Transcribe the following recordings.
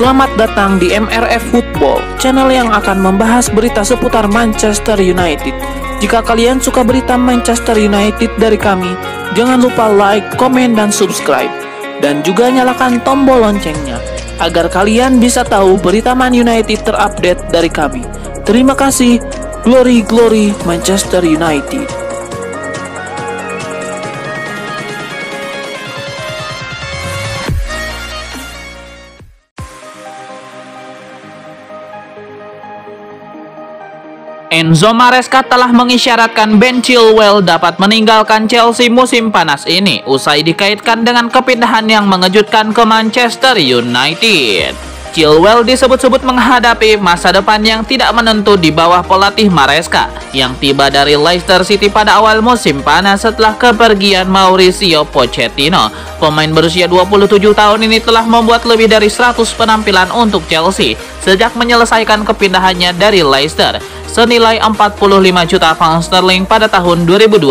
Selamat datang di MRF Football, channel yang akan membahas berita seputar Manchester United. Jika kalian suka berita Manchester United dari kami, jangan lupa like, komen, dan subscribe. Dan juga nyalakan tombol loncengnya, agar kalian bisa tahu berita Man United terupdate dari kami. Terima kasih, Glory Glory Manchester United. Enzo Maresca telah mengisyaratkan Ben Chilwell dapat meninggalkan Chelsea musim panas ini usai dikaitkan dengan kepindahan yang mengejutkan ke Manchester United. Chilwell disebut-sebut menghadapi masa depan yang tidak menentu di bawah pelatih Maresca yang tiba dari Leicester City pada awal musim panas setelah kepergian Mauricio Pochettino. Pemain berusia 27 tahun ini telah membuat lebih dari 100 penampilan untuk Chelsea sejak menyelesaikan kepindahannya dari Leicester senilai 45 juta pound sterling pada tahun 2020.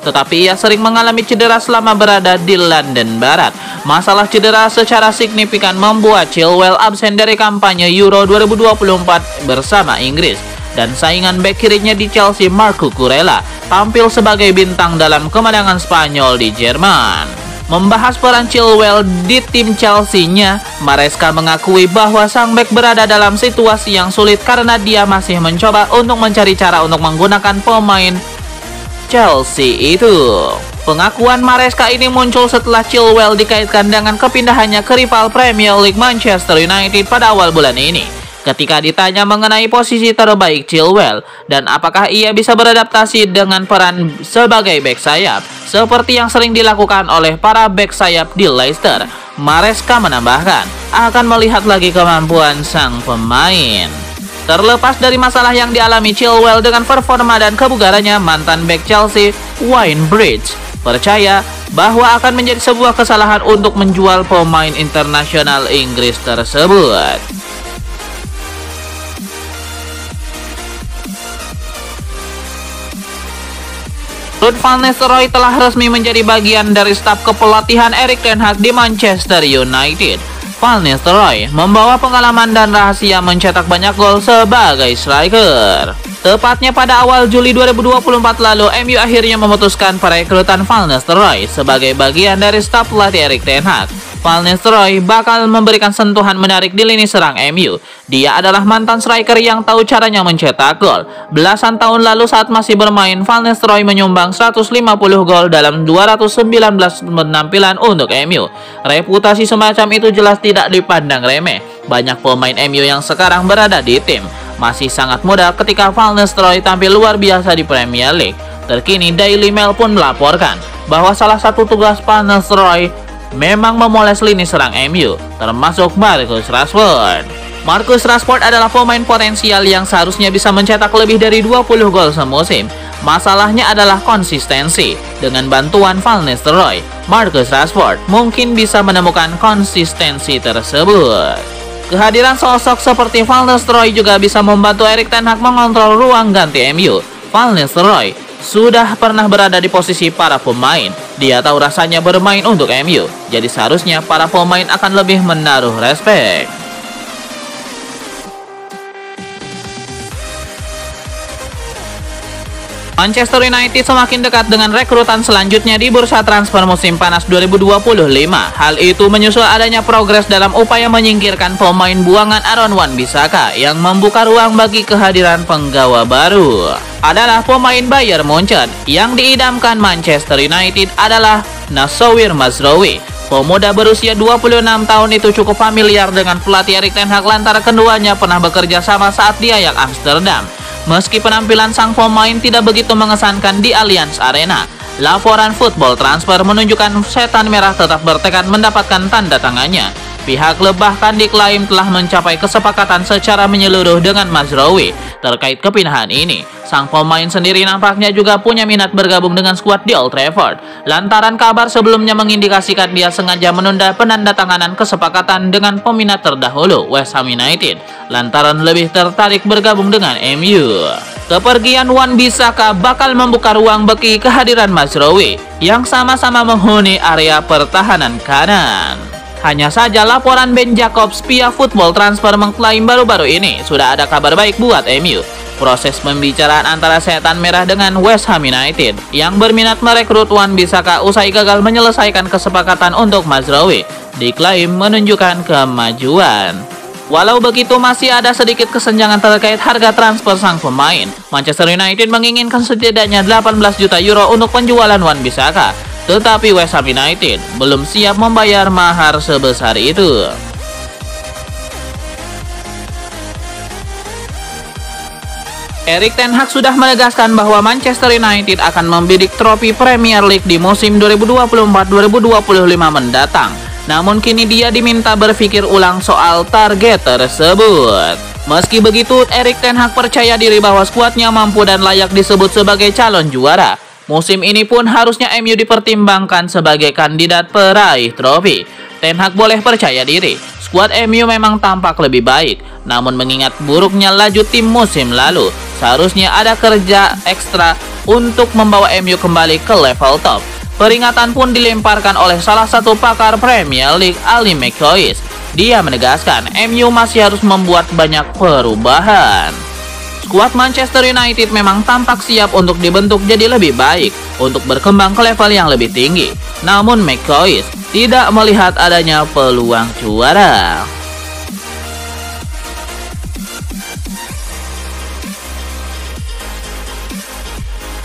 Tetapi ia sering mengalami cedera selama berada di London Barat. Masalah cedera secara signifikan membuat Chilwell absen dari kampanye Euro 2024 bersama Inggris. Dan saingan bek kirinya di Chelsea, Marco Kurela, tampil sebagai bintang dalam kemenangan Spanyol di Jerman. Membahas peran Chilwell di tim Chelsea-nya, Maresca mengakui bahwa sang bek berada dalam situasi yang sulit karena dia masih mencoba untuk mencari cara untuk menggunakan pemain Chelsea itu. Pengakuan Maresca ini muncul setelah Chilwell dikaitkan dengan kepindahannya ke rival Premier League Manchester United pada awal bulan ini. Ketika ditanya mengenai posisi terbaik Chilwell dan apakah ia bisa beradaptasi dengan peran sebagai bek sayap seperti yang sering dilakukan oleh para bek sayap di Leicester, Maresca menambahkan akan melihat lagi kemampuan sang pemain. Terlepas dari masalah yang dialami Chilwell dengan performa dan kebugarannya, mantan bek Chelsea Wayne Bridge percaya bahwa akan menjadi sebuah kesalahan untuk menjual pemain internasional Inggris tersebut. Ruud van Nistelrooy telah resmi menjadi bagian dari staf kepelatihan Erik ten Hag di Manchester United. Van Nistelrooy membawa pengalaman dan rahasia mencetak banyak gol sebagai striker. Tepatnya pada awal Juli 2024 lalu, MU akhirnya memutuskan perekrutan Van Nistelrooy sebagai bagian dari staf pelatih Erik ten Hag. Van Nistelrooy bakal memberikan sentuhan menarik di lini serang MU. Dia adalah mantan striker yang tahu caranya mencetak gol. Belasan tahun lalu saat masih bermain, Van Nistelrooy menyumbang 150 gol dalam 219 penampilan untuk MU. Reputasi semacam itu jelas tidak dipandang remeh. Banyak pemain MU yang sekarang berada di tim masih sangat muda ketika Van Nistelrooy tampil luar biasa di Premier League. Terkini Daily Mail pun melaporkan bahwa salah satu tugas Van Nistelrooy memang memoles lini serang MU, termasuk Marcus Rashford. Marcus Rashford adalah pemain potensial yang seharusnya bisa mencetak lebih dari 20 gol semusim. Masalahnya adalah konsistensi. Dengan bantuan Van Nistelrooy, Marcus Rashford mungkin bisa menemukan konsistensi tersebut. Kehadiran sosok seperti Van Nistelrooy juga bisa membantu Erik ten Hag mengontrol ruang ganti MU. Van Nistelrooy sudah pernah berada di posisi para pemain. Dia tahu rasanya bermain untuk MU. Jadi seharusnya para pemain akan lebih menaruh respek. Manchester United semakin dekat dengan rekrutan selanjutnya di bursa transfer musim panas 2025. Hal itu menyusul adanya progres dalam upaya menyingkirkan pemain buangan Aaron Wan-Bissaka yang membuka ruang bagi kehadiran penggawa baru. Adalah pemain Bayern Munchen yang diidamkan Manchester United adalah Nassauir Mazraoui. Pemuda berusia 26 tahun itu cukup familiar dengan pelatih Erik ten Hag lantaran keduanya pernah bekerja sama saat di Ajax Amsterdam. Meski penampilan sang pemain tidak begitu mengesankan di Allianz Arena, laporan Football Transfer menunjukkan Setan Merah tetap bertekad mendapatkan tanda tangannya. Pihak klub bahkan diklaim telah mencapai kesepakatan secara menyeluruh dengan Mazraoui terkait kepindahan ini. Sang pemain sendiri nampaknya juga punya minat bergabung dengan skuad di Old Trafford, lantaran kabar sebelumnya mengindikasikan dia sengaja menunda penandatanganan kesepakatan dengan peminat terdahulu West Ham United, lantaran lebih tertarik bergabung dengan MU. Kepergian Wan-Bissaka bakal membuka ruang bagi kehadiran Mazraoui yang sama-sama menghuni area pertahanan kanan. Hanya saja laporan Ben Jacobs via Football Transfer mengklaim baru-baru ini sudah ada kabar baik buat MU. Proses pembicaraan antara Setan Merah dengan West Ham United yang berminat merekrut Wan-Bissaka usai gagal menyelesaikan kesepakatan untuk Mazraoui diklaim menunjukkan kemajuan. Walau begitu, masih ada sedikit kesenjangan terkait harga transfer sang pemain. Manchester United menginginkan setidaknya 18 juta euro untuk penjualan Wan-Bissaka, tetapi West Ham United belum siap membayar mahar sebesar itu. Erik ten Hag sudah menegaskan bahwa Manchester United akan membidik trofi Premier League di musim 2024-2025 mendatang. Namun kini dia diminta berpikir ulang soal target tersebut. Meski begitu, Erik ten Hag percaya diri bahwa skuadnya mampu dan layak disebut sebagai calon juara. Musim ini pun harusnya MU dipertimbangkan sebagai kandidat peraih trofi. Ten Hag boleh percaya diri, skuad MU memang tampak lebih baik. Namun mengingat buruknya laju tim musim lalu, seharusnya ada kerja ekstra untuk membawa MU kembali ke level top. Peringatan pun dilemparkan oleh salah satu pakar Premier League, Ali McCoist. Dia menegaskan, MU masih harus membuat banyak perubahan. Skuad Manchester United memang tampak siap untuk dibentuk jadi lebih baik, untuk berkembang ke level yang lebih tinggi. Namun McCoist tidak melihat adanya peluang juara.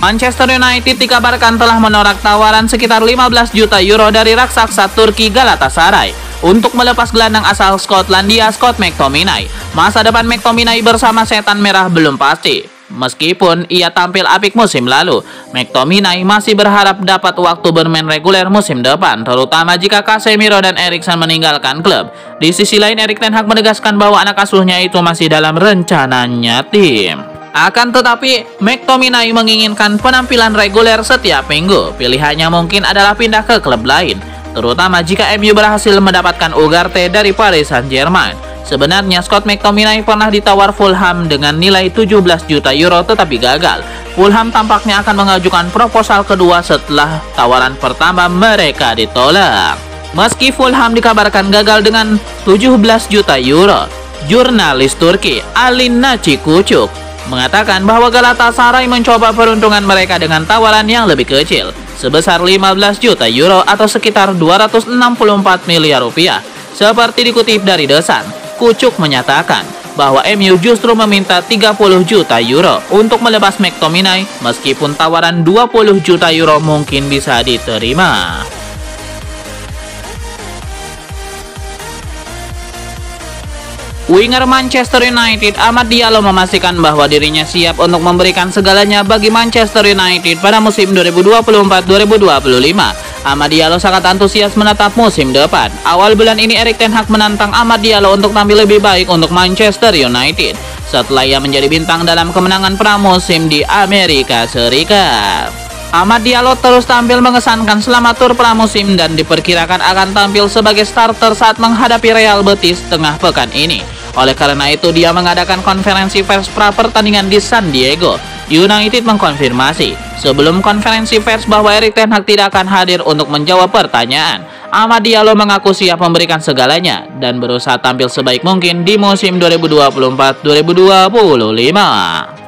Manchester United dikabarkan telah menolak tawaran sekitar 15 juta euro dari raksasa Turki Galatasaray untuk melepas gelandang asal Skotlandia Scott McTominay. Masa depan McTominay bersama Setan Merah belum pasti. Meskipun ia tampil apik musim lalu, McTominay masih berharap dapat waktu bermain reguler musim depan, terutama jika Casemiro dan Eriksen meninggalkan klub. Di sisi lain, Erik ten Hag menegaskan bahwa anak asuhnya itu masih dalam rencananya tim. Akan tetapi, McTominay menginginkan penampilan reguler setiap minggu. Pilihannya mungkin adalah pindah ke klub lain, terutama jika MU berhasil mendapatkan Ugarte dari Paris Saint-Germain. Sebenarnya Scott McTominay pernah ditawar Fulham dengan nilai 17 juta euro tetapi gagal. Fulham tampaknya akan mengajukan proposal kedua setelah tawaran pertama mereka ditolak. Meski Fulham dikabarkan gagal dengan 17 juta euro, jurnalis Turki Alin Naci Kucuk mengatakan bahwa Galatasaray mencoba peruntungan mereka dengan tawaran yang lebih kecil, sebesar 15 juta euro atau sekitar 264 miliar rupiah. Seperti dikutip dari The Sun, Kucuk menyatakan bahwa MU justru meminta 30 juta euro untuk melepas McTominay, meskipun tawaran 20 juta euro mungkin bisa diterima. Winger Manchester United Amad Diallo memastikan bahwa dirinya siap untuk memberikan segalanya bagi Manchester United pada musim 2024-2025. Amad Diallo sangat antusias menatap musim depan. Awal bulan ini Erik ten Hag menantang Amad Diallo untuk tampil lebih baik untuk Manchester United setelah ia menjadi bintang dalam kemenangan pramusim di Amerika Serikat. Amad Diallo terus tampil mengesankan selama tur pramusim dan diperkirakan akan tampil sebagai starter saat menghadapi Real Betis tengah pekan ini. Oleh karena itu, dia mengadakan konferensi pers pra pertandingan di San Diego. United mengkonfirmasi sebelum konferensi pers bahwa Erik ten Hag tidak akan hadir untuk menjawab pertanyaan. Amad Diallo mengaku siap memberikan segalanya dan berusaha tampil sebaik mungkin di musim 2024-2025.